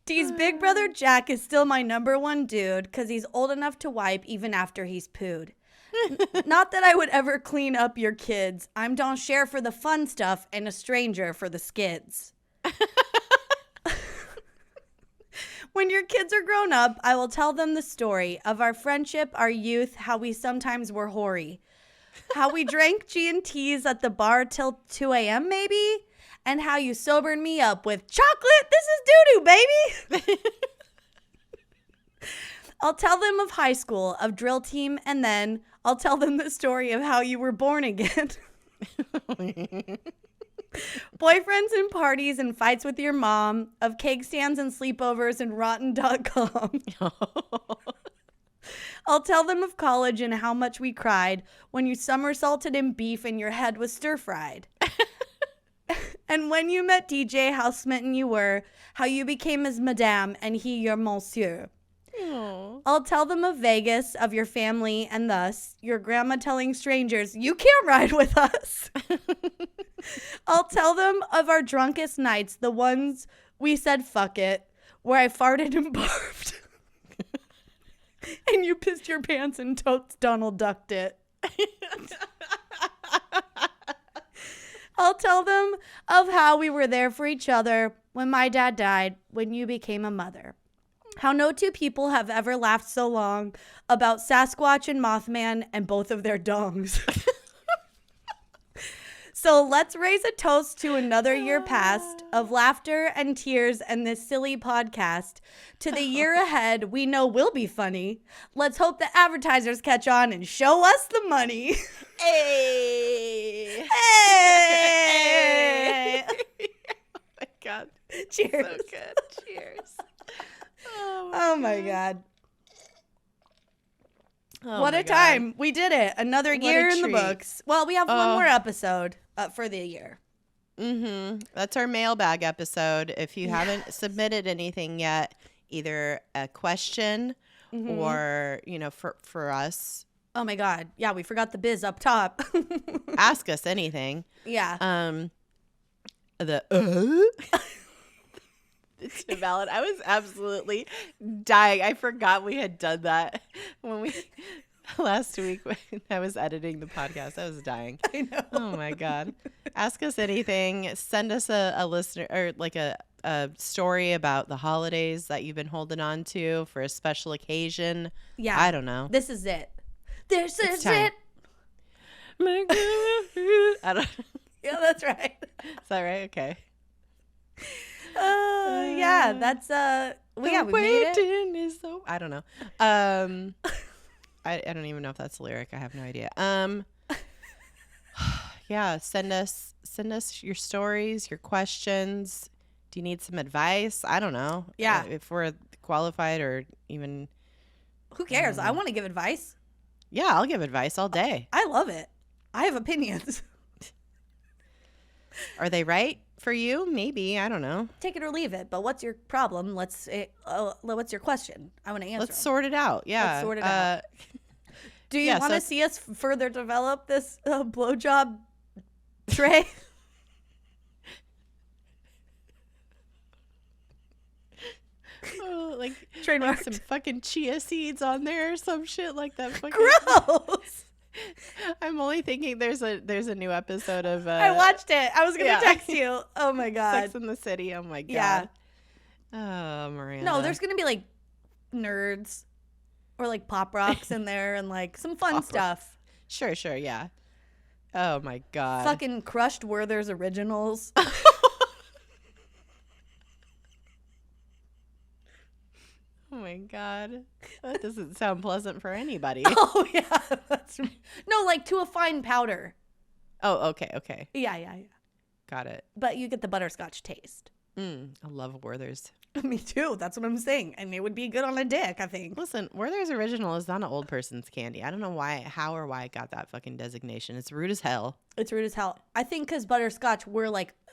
D's big brother Jack is still my number one dude because he's old enough to wipe even after he's pooed. Not that I would ever clean up your kids. I'm Don Cher for the fun stuff and a stranger for the skids. When your kids are grown up, I will tell them the story of our friendship, our youth, how we sometimes were hoary. How we drank G&Ts at the bar till 2 a.m. maybe? And how you sobered me up with chocolate, this is doo-doo, baby. I'll tell them of high school, of drill team, and then I'll tell them the story of how you were born again. Boyfriends and parties and fights with your mom, of cake stands and sleepovers and rotten.com. I'll tell them of college and how much we cried when you somersaulted in beef and your head was stir-fried. And when you met DJ, how smitten you were, how you became his madame and he your monsieur. Aww. I'll tell them of Vegas, of your family, and thus your grandma telling strangers, you can't ride with us. I'll tell them of our drunkest nights, the ones we said fuck it, where I farted and barfed. And you pissed your pants and totes Donald Ducked it. I'll tell them of how we were there for each other when my dad died, when you became a mother. How no two people have ever laughed so long about Sasquatch and Mothman and both of their dongs. So let's raise a toast to another year past of laughter and tears and this silly podcast. To the year ahead, we know will be funny. Let's hope the advertisers catch on and show us the money. Hey! Hey! Oh my God. Cheers. So good. Cheers. Oh my God. Oh What my a God. time. We did it. Another What a year in the treat. books. Well, we have one more episode for the year. That's our mailbag episode. If you haven't submitted anything yet, either a question or, for us. Oh my God. Yeah, we forgot the biz up top. Ask us anything. Yeah. It's valid. I was absolutely dying. I forgot we had done that last week when I was editing the podcast. I was dying. I know. Oh my God. Ask us anything. Send us a listener or like a story about the holidays that you've been holding on to for a special occasion. Yeah. I don't know. This is it. This is time. it. I don't. Yeah, that's right. Is that right? Okay. Yeah, that's we made it. Is so I don't know. I don't even know if that's a lyric. I have no idea. Yeah, send us your stories, your questions. Do you need some advice? I don't know. Yeah. If we're qualified or even Who cares? I want to give advice. Yeah, I'll give advice all day. I love it. I have opinions. Are they right for you? Maybe. I don't know. Take it or leave it. But what's your problem? What's your question? I want to answer. Let's sort it out. Yeah. Let's sort it out. Do you want to see us further develop this blowjob tray? Like Trademark. some fucking chia seeds on there or some shit like that. Fucking Gross. I'm only thinking there's a new episode of I watched it. I was gonna text you. Oh my God. Sex in the City. Oh my God. Yeah. Oh, Miranda. No, there's gonna be like nerds or like pop rocks in there and like some fun stuff. Sure, yeah. Oh my God. Fucking crushed Werther's originals. Oh my God. That doesn't sound pleasant for anybody. Oh yeah. No, like to a fine powder. Oh, okay. Yeah. Got it. But you get the butterscotch taste. I love Werther's. Me too. That's what I'm saying. And it would be good on a dick, I think. Listen, Werther's Original is not an old person's candy. I don't know how or why it got that fucking designation. It's rude as hell. It's rude as hell. I think because butterscotch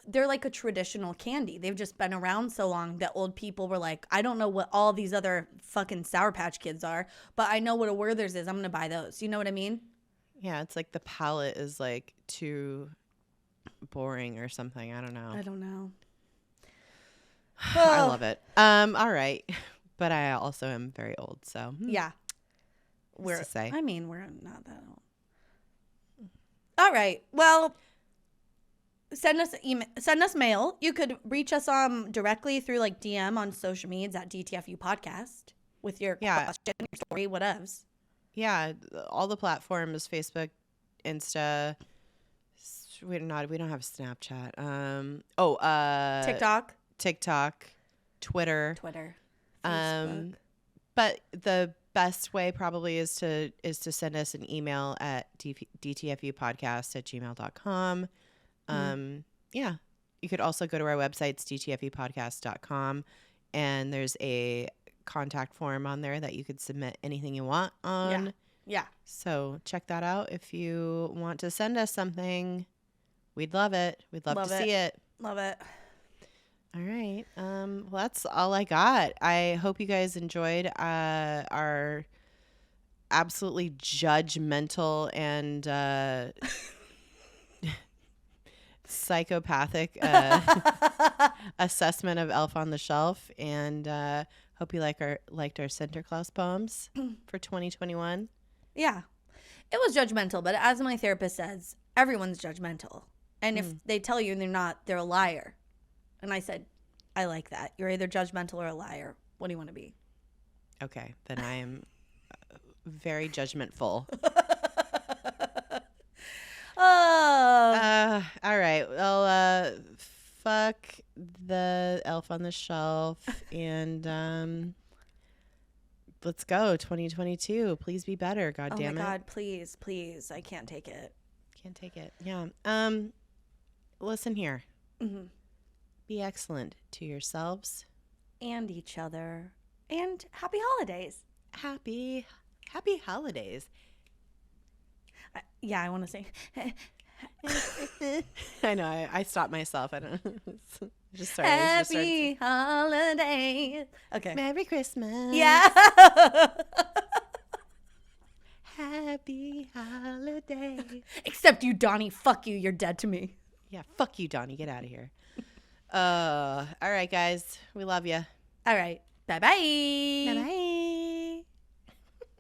they're like a traditional candy. They've just been around so long that old people were like, I don't know what all these other fucking Sour Patch Kids are, but I know what a Werther's is. I'm going to buy those. You know what I mean? Yeah, it's like the palate is like too boring or something. I don't know. I don't know. I love it. All right. But I also am very old, so. Yeah. What's to say? I mean, we're not that old. All right. Well, send us mail. You could reach us directly through like DM on social medias at DTFU podcast with your question, your story, whatevs. Yeah, all the platforms: Facebook, Insta. We don't have Snapchat. TikTok, Twitter. Facebook. But the best way probably is to send us an email at dtfupodcast@gmail.com. Yeah, you could also go to our websites, dtfupodcast.com, and there's a contact form on there that you could submit anything you want on. Yeah. So check that out if you want to send us something. We'd love it. We'd love to see it. Love it. All right. Well, that's all I got. I hope you guys enjoyed our absolutely judgmental and psychopathic assessment of Elf on the Shelf, and hope you liked our Sinterklaas poems for 2021. Yeah, it was judgmental, but as my therapist says, everyone's judgmental, and if they tell you they're not, they're a liar. And I said, I like that. You're either judgmental or a liar. What do you want to be? Okay, then I am very judgmentful. All right. Well, fuck the elf on the shelf and let's go 2022. Please be better. God damn it. Oh my God, please, please. I can't take it. Can't take it. Yeah. Listen here. Mm-hmm. Be excellent to yourselves and each other. And happy holidays. Happy holidays. I want to say. I know. I stopped myself. I don't. Just sorry. Happy holidays. Okay. Merry Christmas. Yeah. Happy holidays. Except you, Donnie. Fuck you. You're dead to me. Yeah. Fuck you, Donnie. Get out of here. All right, guys. We love you. All right. Bye-bye. Bye-bye.